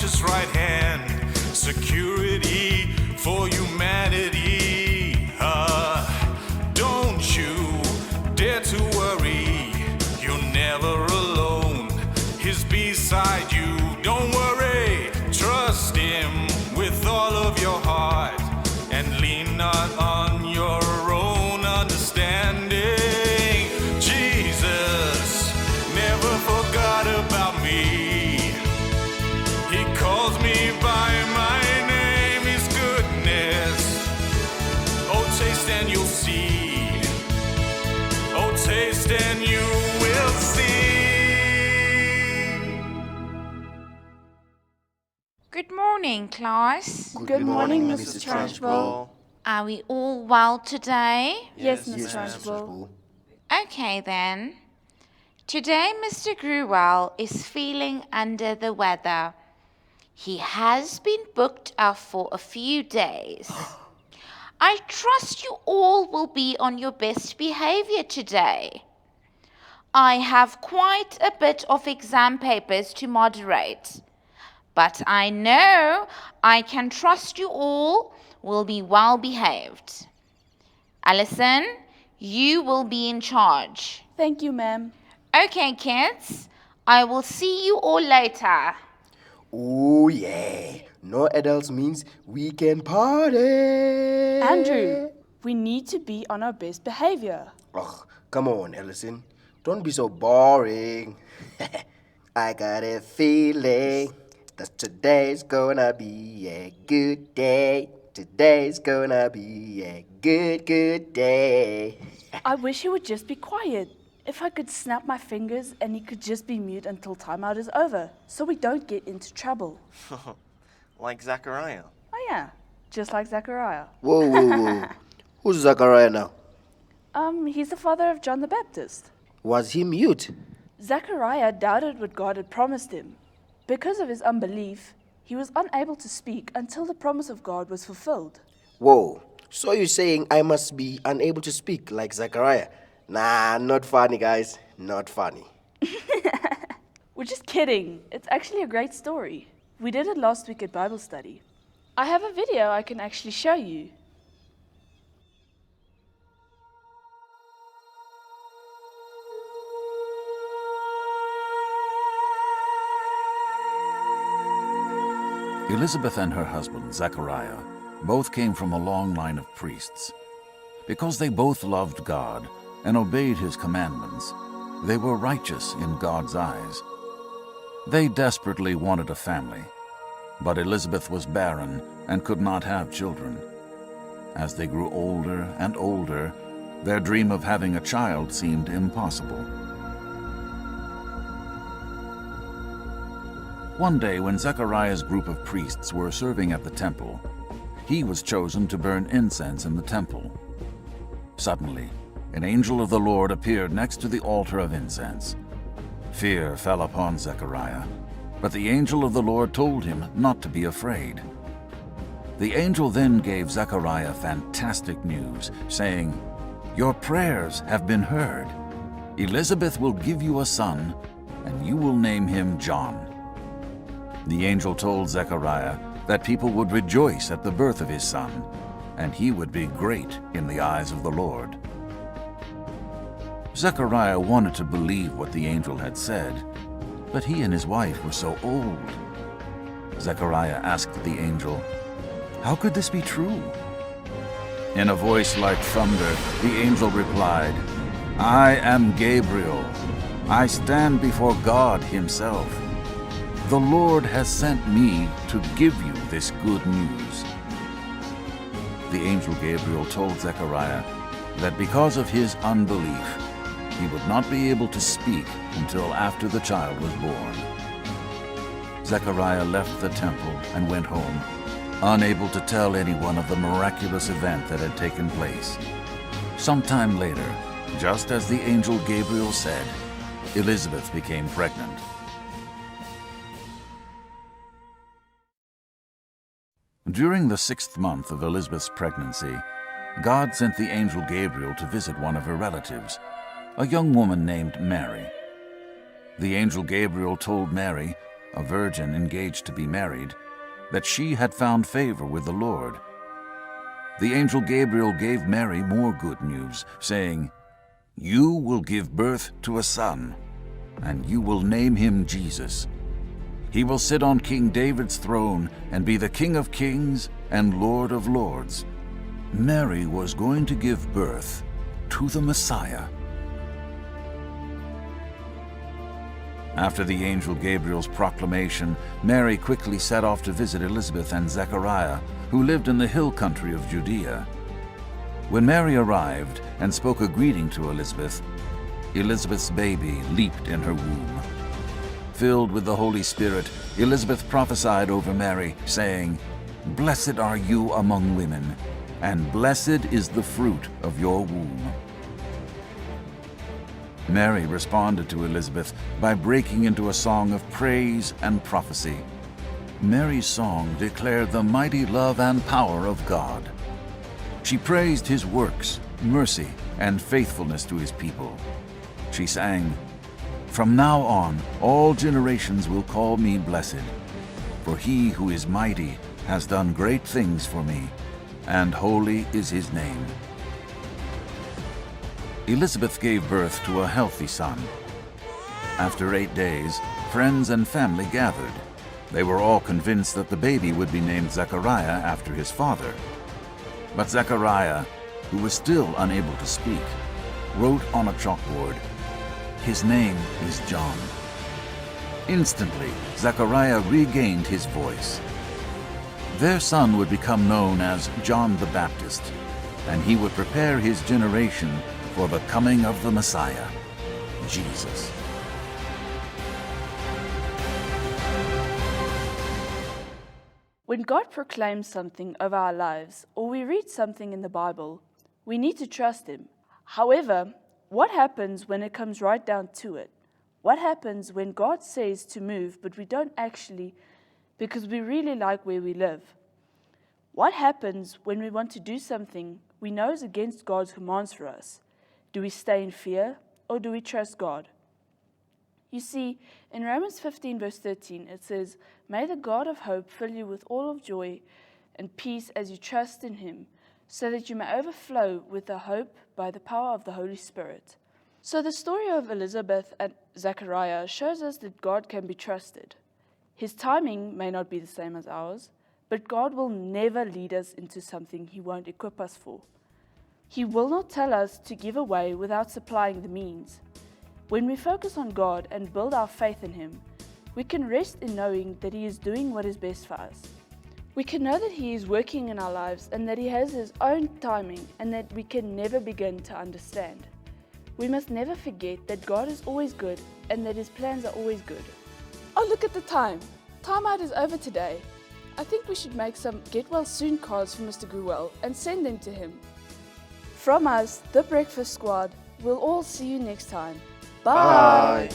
righteous right hand, security for humanity. Don't you dare to worry, you're never alone. He's beside you, don't worry. Trust him with all of your heart and lean not on your own understanding. Jesus never forgot about me. He calls me by my name, his goodness. Oh, taste and you'll see. Oh, taste and you will see. Good morning, class. Good morning, Mrs. Trunchbull. Are we all well today? Yes, Miss Trunchbull. Okay then. Today Mr. Gruwell is feeling under the weather. He has been booked up for a few days. I trust you all will be on your best behavior today. I have quite a bit of exam papers to moderate, but I know I can trust you all will be well behaved. Alison, you will be in charge. Thank you, ma'am. Okay, kids, I will see you all later. Oh yeah, no adults means we can party. Andrew, we need to be on our best behavior. Oh, come on, Allison. Don't be so boring. I got a feeling that today's gonna be a good day. Today's gonna be a good day. I wish he would just be quiet. If I could snap my fingers and he could just be mute until timeout is over, so we don't get into trouble. Like Zachariah. Oh yeah, just like Zachariah. Whoa. Who's Zachariah now? He's the father of John the Baptist. Was he mute? Zachariah doubted what God had promised him. Because of his unbelief, he was unable to speak until the promise of God was fulfilled. Whoa, so you're saying I must be unable to speak like Zachariah? Nah, not funny, guys. Not funny. We're just kidding. It's actually a great story. We did it last week at Bible study. I have a video I can actually show you. Elizabeth and her husband, Zechariah, both came from a long line of priests. Because they both loved God and obeyed his commandments, they were righteous in God's eyes. They desperately wanted a family, but Elizabeth was barren and could not have children. As they grew older and older, their dream of having a child seemed impossible. One day, when Zechariah's group of priests were serving at the temple, he was chosen to burn incense in the temple. Suddenly, an angel of the Lord appeared next to the altar of incense. Fear fell upon Zechariah, but the angel of the Lord told him not to be afraid. The angel then gave Zechariah fantastic news, saying, "Your prayers have been heard. Elizabeth will give you a son, and you will name him John." The angel told Zechariah that people would rejoice at the birth of his son, and he would be great in the eyes of the Lord. Zechariah wanted to believe what the angel had said, but he and his wife were so old. Zechariah asked the angel, "How could this be true?" In a voice like thunder, the angel replied, "I am Gabriel. I stand before God himself. The Lord has sent me to give you this good news." The angel Gabriel told Zechariah that because of his unbelief, he would not be able to speak until after the child was born. Zechariah left the temple and went home, unable to tell anyone of the miraculous event that had taken place. Sometime later, just as the angel Gabriel said, Elizabeth became pregnant. During the 6th month of Elizabeth's pregnancy, God sent the angel Gabriel to visit one of her relatives, a young woman named Mary. The angel Gabriel told Mary a virgin engaged to be married, that she had found favor with the Lord. The angel Gabriel gave Mary more good news, saying, "You will give birth to a son, and you will name him Jesus. He will sit on King David's throne and be the King of kings and Lord of lords." Mary was going to give birth to the Messiah. After the angel Gabriel's proclamation, Mary quickly set off to visit Elizabeth and Zechariah, who lived in the hill country of Judea. When Mary arrived and spoke a greeting to Elizabeth, Elizabeth's baby leaped in her womb. Filled with the Holy Spirit, Elizabeth prophesied over Mary, saying, "Blessed are you among women, and blessed is the fruit of your womb." Mary responded to Elizabeth by breaking into a song of praise and prophecy. Mary's song declared the mighty love and power of God. She praised his works, mercy, and faithfulness to his people. She sang, "From now on, all generations will call me blessed, for he who is mighty has done great things for me, and holy is his name." Elizabeth gave birth to a healthy son. After 8 days, friends and family gathered. They were all convinced that the baby would be named Zechariah after his father. But Zechariah, who was still unable to speak, wrote on a chalkboard, "His name is John." Instantly, Zechariah regained his voice. Their son would become known as John the Baptist, and he would prepare his generation for the coming of the Messiah, Jesus. When God proclaims something over our lives, or we read something in the Bible, we need to trust Him. However, what happens when it comes right down to it? What happens when God says to move, but we don't actually, because we really like where we live? What happens when we want to do something we know is against God's commands for us? Do we stay in fear, or do we trust God? You see, in Romans 15 verse 13, it says, "May the God of hope fill you with all of joy and peace as you trust in Him, so that you may overflow with the hope by the power of the Holy Spirit." So the story of Elizabeth and Zechariah shows us that God can be trusted. His timing may not be the same as ours, but God will never lead us into something He won't equip us for. He will not tell us to give away without supplying the means. When we focus on God and build our faith in Him, we can rest in knowing that He is doing what is best for us. We can know that He is working in our lives and that He has His own timing and that we can never begin to understand. We must never forget that God is always good and that His plans are always good. Oh, look at the time. Time out is over today. I think we should make some get well soon cards for Mr. Gruwell and send them to him. From us, the Breakfast Squad, we'll all see you next time. Bye.